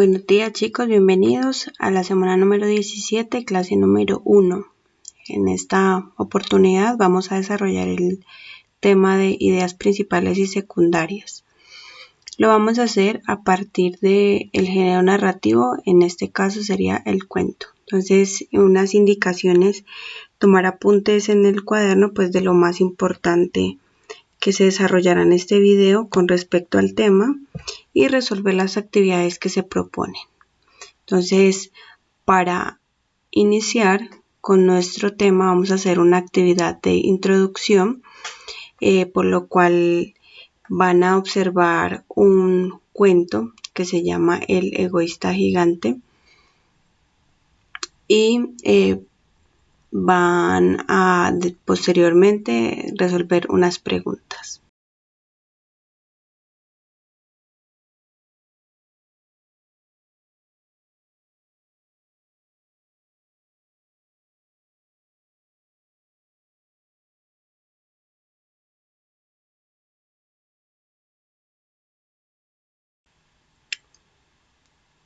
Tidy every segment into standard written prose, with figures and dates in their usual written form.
Buenos días chicos, bienvenidos a la semana número 17, clase número 1. En esta oportunidad vamos a desarrollar el tema de ideas principales y secundarias. Lo vamos a hacer a partir del género narrativo, en este caso sería el cuento. Entonces, unas indicaciones, tomar apuntes en el cuaderno pues de lo más importante que se desarrollará en este video con respecto al tema y resolver las actividades que se proponen. Entonces, para iniciar con nuestro tema vamos a hacer una actividad de introducción, por lo cual van a observar un cuento que se llama El egoísta gigante y van a posteriormente resolver unas preguntas.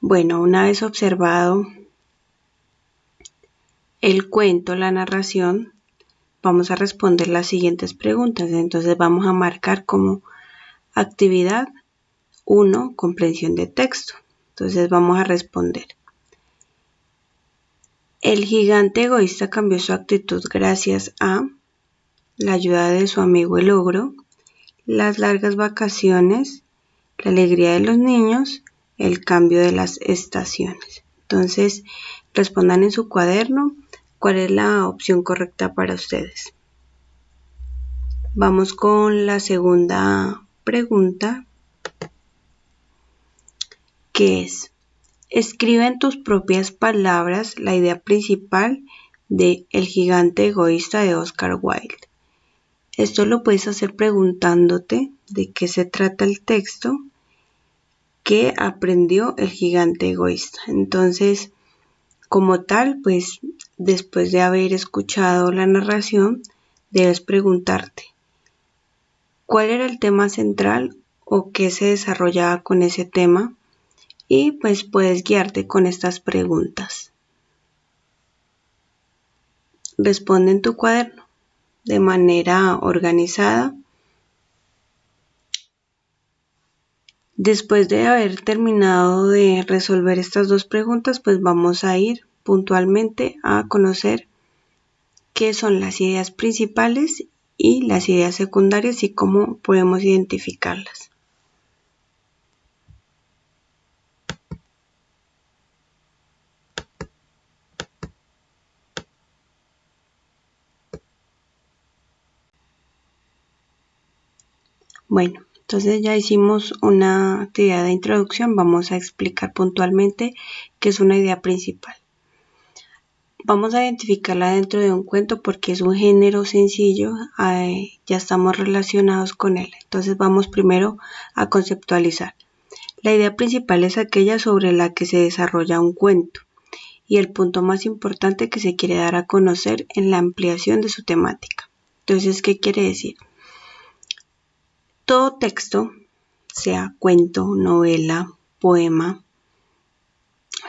Bueno, una vez observado el cuento, la narración, vamos a responder las siguientes preguntas. Entonces vamos a marcar como actividad 1, comprensión de texto. Entonces vamos a responder. El gigante egoísta cambió su actitud gracias a la ayuda de su amigo el ogro, las largas vacaciones, la alegría de los niños, el cambio de las estaciones. Entonces respondan en su cuaderno cuál es la opción correcta para ustedes. Vamos con la segunda pregunta, que es: escribe en tus propias palabras la idea principal de El gigante egoísta de Oscar Wilde. Esto lo puedes hacer preguntándote de qué se trata el texto que aprendió el gigante egoísta. Entonces, como tal, pues después de haber escuchado la narración, debes preguntarte cuál era el tema central o qué se desarrollaba con ese tema, y pues puedes guiarte con estas preguntas. Responde en tu cuaderno de manera organizada. Después de haber terminado de resolver estas dos preguntas, pues vamos a ir puntualmente a conocer qué son las ideas principales y las ideas secundarias y cómo podemos identificarlas. Bueno, entonces ya hicimos una actividad de introducción, vamos a explicar puntualmente qué es una idea principal. Vamos a identificarla dentro de un cuento porque es un género sencillo, ya estamos relacionados con él. Entonces vamos primero a conceptualizar. La idea principal es aquella sobre la que se desarrolla un cuento y el punto más importante que se quiere dar a conocer en la ampliación de su temática. Entonces, ¿qué quiere decir? Todo texto, sea cuento, novela, poema,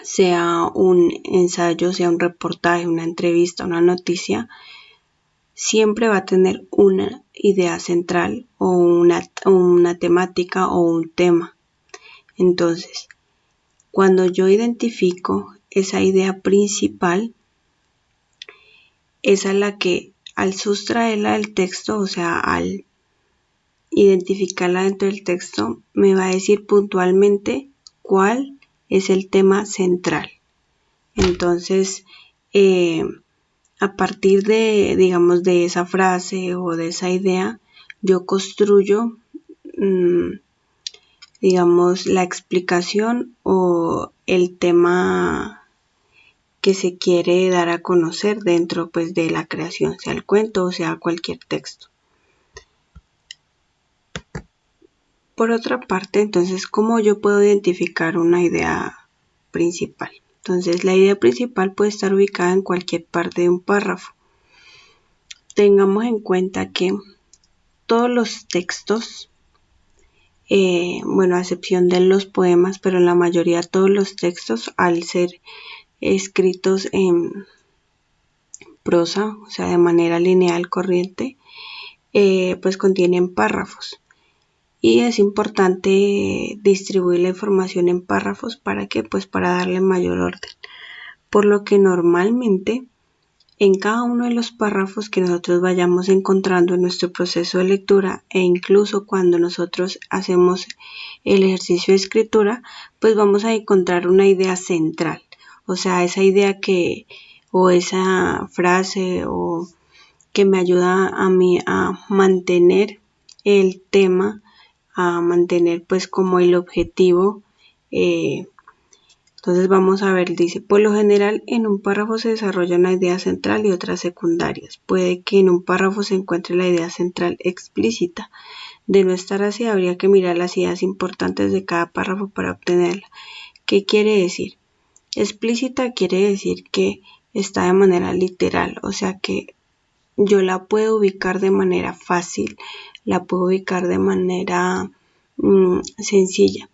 sea un ensayo, sea un reportaje, una entrevista, una noticia, siempre va a tener una idea central o una temática o un tema. Entonces, cuando yo identifico esa idea principal, es a la que al sustraerla del texto, o sea, al identificarla dentro del texto, me va a decir puntualmente cuál es el tema central. Entonces, a partir de, digamos, de esa frase o de esa idea, yo construyo, digamos, la explicación o el tema que se quiere dar a conocer dentro pues de la creación, sea el cuento o sea cualquier texto. Por otra parte, entonces, ¿cómo yo puedo identificar una idea principal? Entonces, la idea principal puede estar ubicada en cualquier parte de un párrafo. Tengamos en cuenta que todos los textos bueno, a excepción de los poemas, pero en la mayoría todos los textos, al ser escritos en prosa, o sea, de manera lineal corriente, pues contienen párrafos. Y es importante distribuir la información en párrafos. ¿Para qué? Pues para darle mayor orden. Por lo que normalmente en cada uno de los párrafos que nosotros vayamos encontrando en nuestro proceso de lectura, e incluso cuando nosotros hacemos el ejercicio de escritura, pues vamos a encontrar una idea central. O sea, esa idea que, o esa frase, o que me ayuda a mí a mantener el tema, a mantener pues como el objetivo. Entonces vamos a ver, dice, por lo general en un párrafo se desarrolla una idea central y otras secundarias. Puede que en un párrafo se encuentre la idea central explícita. De no estar así, habría que mirar las ideas importantes de cada párrafo para obtenerla. ¿Qué quiere decir? Explícita quiere decir que está de manera literal, o sea que yo la puedo ubicar de manera fácil, la puedo ubicar de manera sencilla.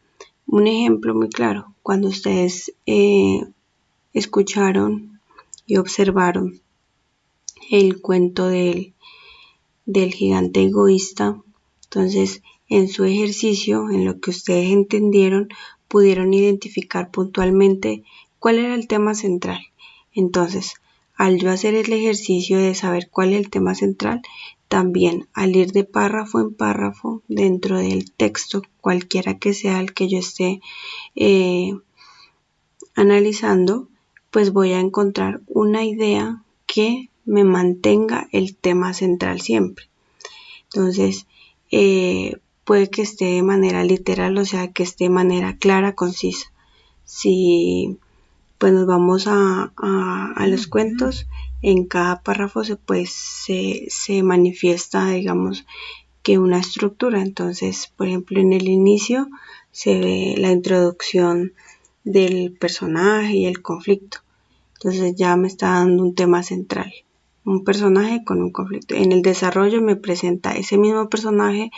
Un ejemplo muy claro, cuando ustedes escucharon y observaron el cuento del gigante egoísta, entonces en su ejercicio, en lo que ustedes entendieron, pudieron identificar puntualmente cuál era el tema central. Entonces, al yo hacer el ejercicio de saber cuál es el tema central, también al ir de párrafo en párrafo dentro del texto, cualquiera que sea el que yo esté analizando, pues voy a encontrar una idea que me mantenga el tema central siempre. Entonces, puede que esté de manera literal, o sea, que esté de manera clara, concisa. Si pues nos vamos a los cuentos, en cada párrafo se manifiesta, digamos, que una estructura. Entonces, por ejemplo, en el inicio se ve la introducción del personaje y el conflicto. Entonces ya me está dando un tema central, un personaje con un conflicto. En el desarrollo me presenta ese mismo personaje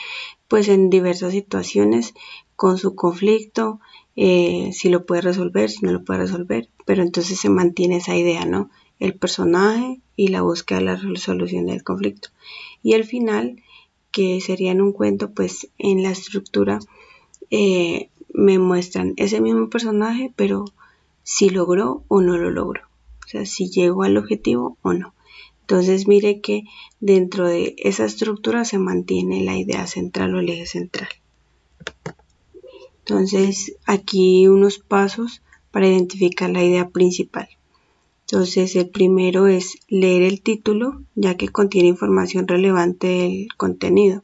pues en diversas situaciones con su conflicto, si lo puede resolver, si no lo puede resolver, pero entonces se mantiene esa idea, ¿no? El personaje y la búsqueda de la resolución del conflicto. Y el final, que sería en un cuento, pues en la estructura me muestran ese mismo personaje, pero si logró o no lo logró. O sea, si llegó al objetivo o no. Entonces mire que dentro de esa estructura se mantiene la idea central o el eje central. Entonces aquí unos pasos para identificar la idea principal. Entonces el primero es leer el título, ya que contiene información relevante del contenido.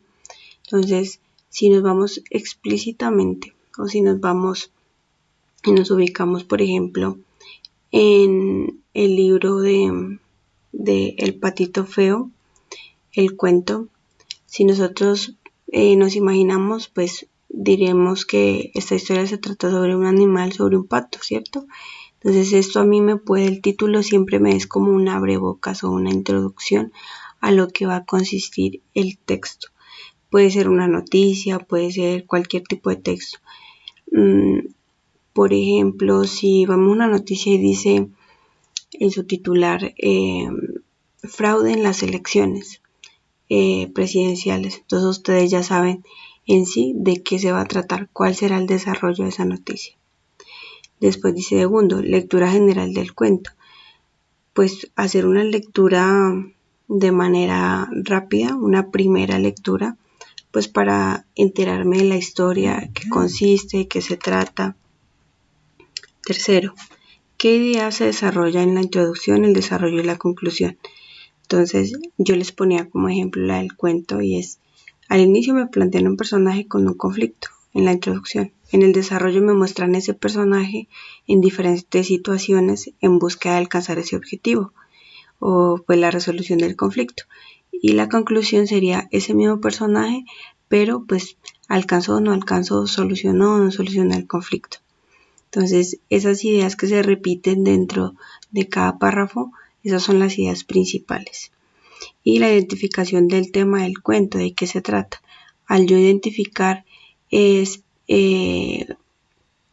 Entonces si nos vamos explícitamente o si nos vamos y nos ubicamos, por ejemplo, en el libro de El patito feo, el cuento, si nosotros nos imaginamos, pues diremos que esta historia se trata sobre un animal, sobre un pato, ¿cierto? Entonces esto a mí el título siempre me es como un abrebocas o una introducción a lo que va a consistir el texto. Puede ser una noticia, puede ser cualquier tipo de texto. Por ejemplo, si vamos a una noticia y dice en su titular fraude en las elecciones presidenciales, entonces ustedes ya saben en sí de qué se va a tratar, cuál será el desarrollo de esa noticia. Después dice segundo, lectura general del cuento. Pues hacer una lectura de manera rápida, una primera lectura, pues para enterarme de la historia, qué consiste, qué se trata. Tercero, ¿qué idea se desarrolla en la introducción, el desarrollo y la conclusión? Entonces yo les ponía como ejemplo la del cuento y es, al inicio me plantean un personaje con un conflicto en la introducción. En el desarrollo me muestran ese personaje en diferentes situaciones en búsqueda de alcanzar ese objetivo o pues la resolución del conflicto. Y la conclusión sería ese mismo personaje, pero pues alcanzó o no alcanzó, solucionó o no solucionó el conflicto. Entonces, esas ideas que se repiten dentro de cada párrafo, esas son las ideas principales. Y la identificación del tema del cuento, de qué se trata. Al yo identificar es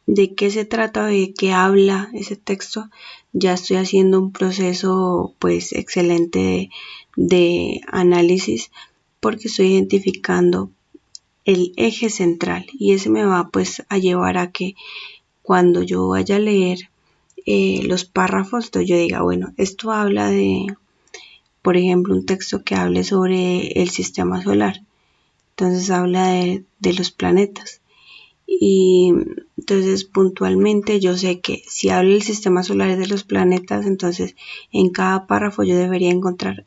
de qué se trata, de qué habla ese texto, ya estoy haciendo un proceso pues excelente de análisis, porque estoy identificando el eje central, y ese me va pues a llevar a que cuando yo vaya a leer los párrafos, entonces yo diga, bueno, esto habla de, por ejemplo, un texto que hable sobre el sistema solar, entonces habla de los planetas. Y entonces puntualmente yo sé que si habla del sistema solar y de los planetas, entonces en cada párrafo yo debería encontrar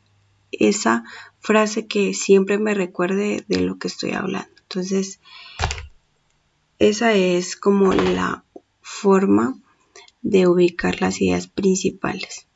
esa frase que siempre me recuerde de lo que estoy hablando. Entonces esa es como la forma de ubicar las ideas principales.